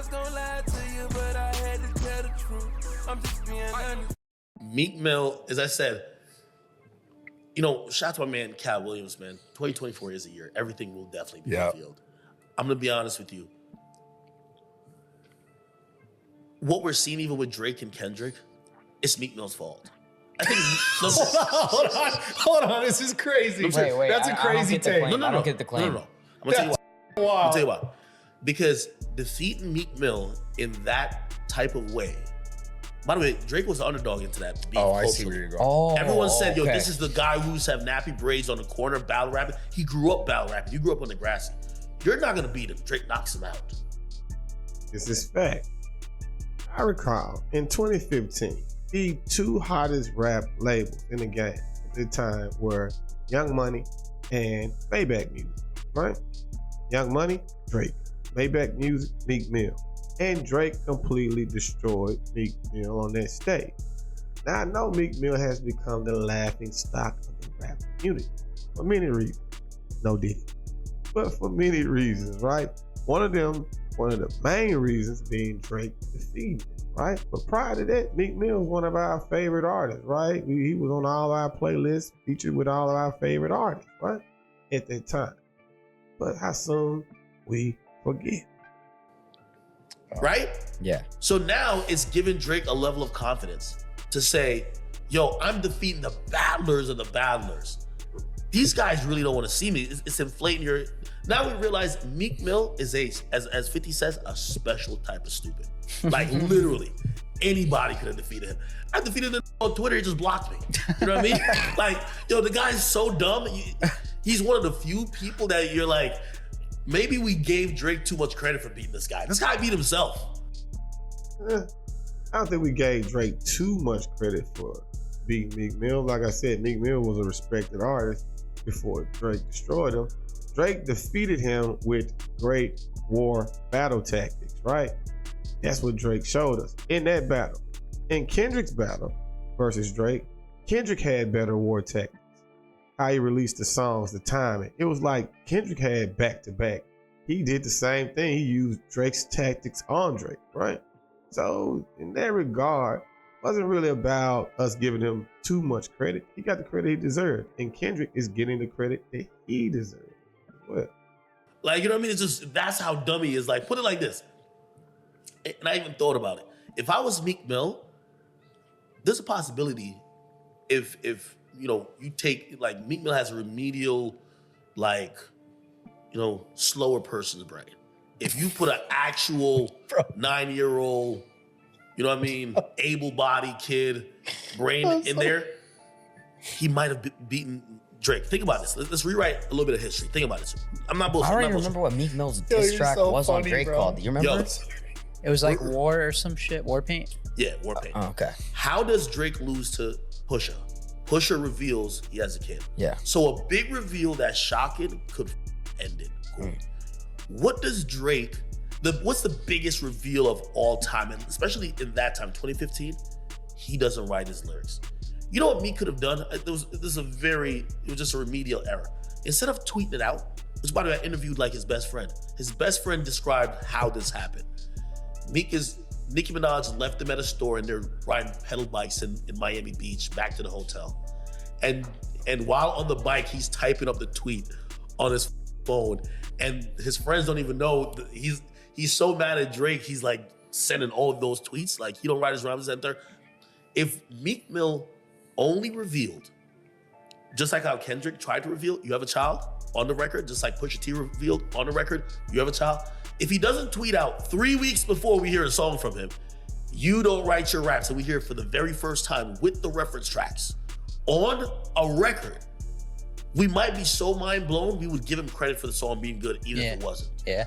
was gonna lie to you, but I had to tell the truth. I'm just being honest. Meek Mill, as I said, shout out to my man, Cat Williams, man. 2024 is a year. Everything will definitely be revealed. I'm going to be honest with you. What we're seeing even with Drake and Kendrick, it's Meek Mill's fault. I think. Hold on. This is crazy. Wait. That's a crazy take. I don't get the claim. No. I'm going to tell you why. Wow. I'm going to tell you why. Because defeating Meek Mill in that type of way. By the way, Drake was the underdog into that. I see where you're going. Everyone said, this is the guy who used to have nappy braids on the corner, battle rapping. He grew up battle rapping. You grew up on the grassy. You're not going to beat him. Drake knocks him out. This is fact. I recall in 2015, the two hottest rap labels in the game at the time were Young Money and Maybach Music, right? Young Money, Drake. Maybach Music, Meek Mill. And Drake completely destroyed Meek Mill on that stage. Now I know Meek Mill has become the laughing stock of the rap community for many reasons. No Diddy. But for many reasons, right? One of the main reasons being Drake defeated him, right? But prior to that, Meek Mill was one of our favorite artists, right? He was on all of our playlists, featured with all of our favorite artists, right? At that time. But how soon we forget. Right? Yeah. So now it's giving Drake a level of confidence to say, I'm defeating the battlers of the battlers. These guys really don't want to see me. It's inflating your... Now we realize Meek Mill is as 50 says, a special type of stupid. Like literally, anybody could have defeated him. I defeated him on Twitter, he just blocked me. You know what I mean? Like, the guy's so dumb. He's one of the few people that you're like, maybe we gave Drake too much credit for beating this guy. This guy beat himself. I don't think we gave Drake too much credit for beating Meek Mill. Like I said, Meek Mill was a respected artist before Drake destroyed him. Drake defeated him with great war battle tactics, right? That's what Drake showed us in that battle. In Kendrick's battle versus Drake, Kendrick had better war tactics. How he released the songs, the timing. It was like Kendrick had back-to-back. He did the same thing. He used Drake's tactics on Drake, right? So in that regard, it wasn't really about us giving him too much credit. He got the credit he deserved. And Kendrick is getting the credit that he deserved as well. Like, you know what I mean? It's just, that's how dumb he is. Like, put it like this. And I even thought about it. If I was Meek Mill, there's a possibility if you take, like, Meek Mill has a remedial, like, slower person's brain. If you put an actual 9-year-old, you know what I mean, able-bodied kid brain in there, he might have beaten Drake. Think about this. Let's rewrite a little bit of history. Think about this. I'm not bullshit. I don't even remember what Meek Mill's diss track was on Drake called. Do you remember? It was like War or some shit. War Paint? Yeah, War Paint. Oh, okay. How does Drake lose to Pusha? Pusha reveals he has a kid. Yeah. So a big reveal that's shocking could end it. Cool. What does Drake, what's the biggest reveal of all time, and especially in that time, 2015? He doesn't write his lyrics. You know what Meek could have done? It was just a remedial error. Instead of tweeting it out, which by the way, I interviewed like his best friend. His best friend described how this happened. Nicki Minaj left them at a store and they're riding pedal bikes in Miami Beach back to the hotel. And while on the bike, he's typing up the tweet on his phone. And his friends don't even know. He's so mad at Drake, he's like sending all of those tweets. Like, he don't write his rhymes center. If Meek Mill only revealed, just like how Kendrick tried to reveal, you have a child on the record, just like Pusha T revealed on the record, you have a child. If he doesn't tweet out 3 weeks before we hear a song from him, you don't write your raps, and we hear it for the very first time with the reference tracks on a record, we might be so mind blown, we would give him credit for the song being good, even if it wasn't. Yeah.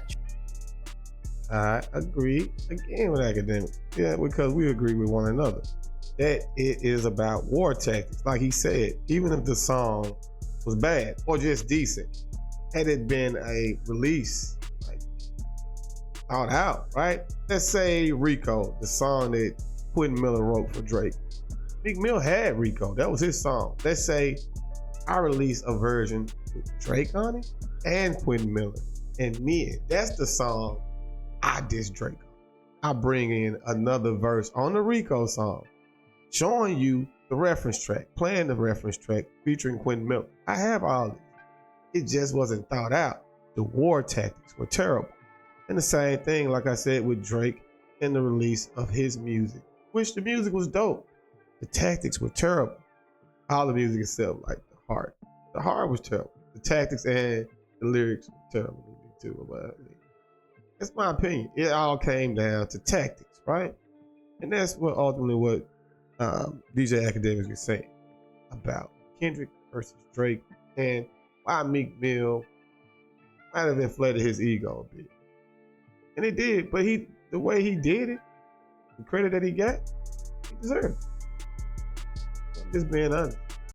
I agree again with Akademiks. Yeah, because we agree with one another. That it is about war tactics. Like he said, even if the song was bad or just decent, had it been a release, like thought out, right? Let's say Rico, the song that Quentin Miller wrote for Drake. Meek Mill had Rico. That was his song. Let's say I release a version with Drake on it and Quentin Miller and Mia. That's the song I diss Drake on. I bring in another verse on the Rico song, showing you the reference track, playing the reference track featuring Quentin Miller. I have all this. It just wasn't thought out. The war tactics were terrible. And the same thing, like I said, with Drake and the release of his music, which the music was dope. The tactics were terrible. All the music except like the heart. The heart was terrible. The tactics and the lyrics were terrible too. But that's my opinion. It all came down to tactics, right? And that's what ultimately DJ Akademiks is saying about Kendrick versus Drake and why Meek Mill might have inflated his ego a bit. And it did, but the way he did it, the credit that he got, he deserved it. I'm just being honest.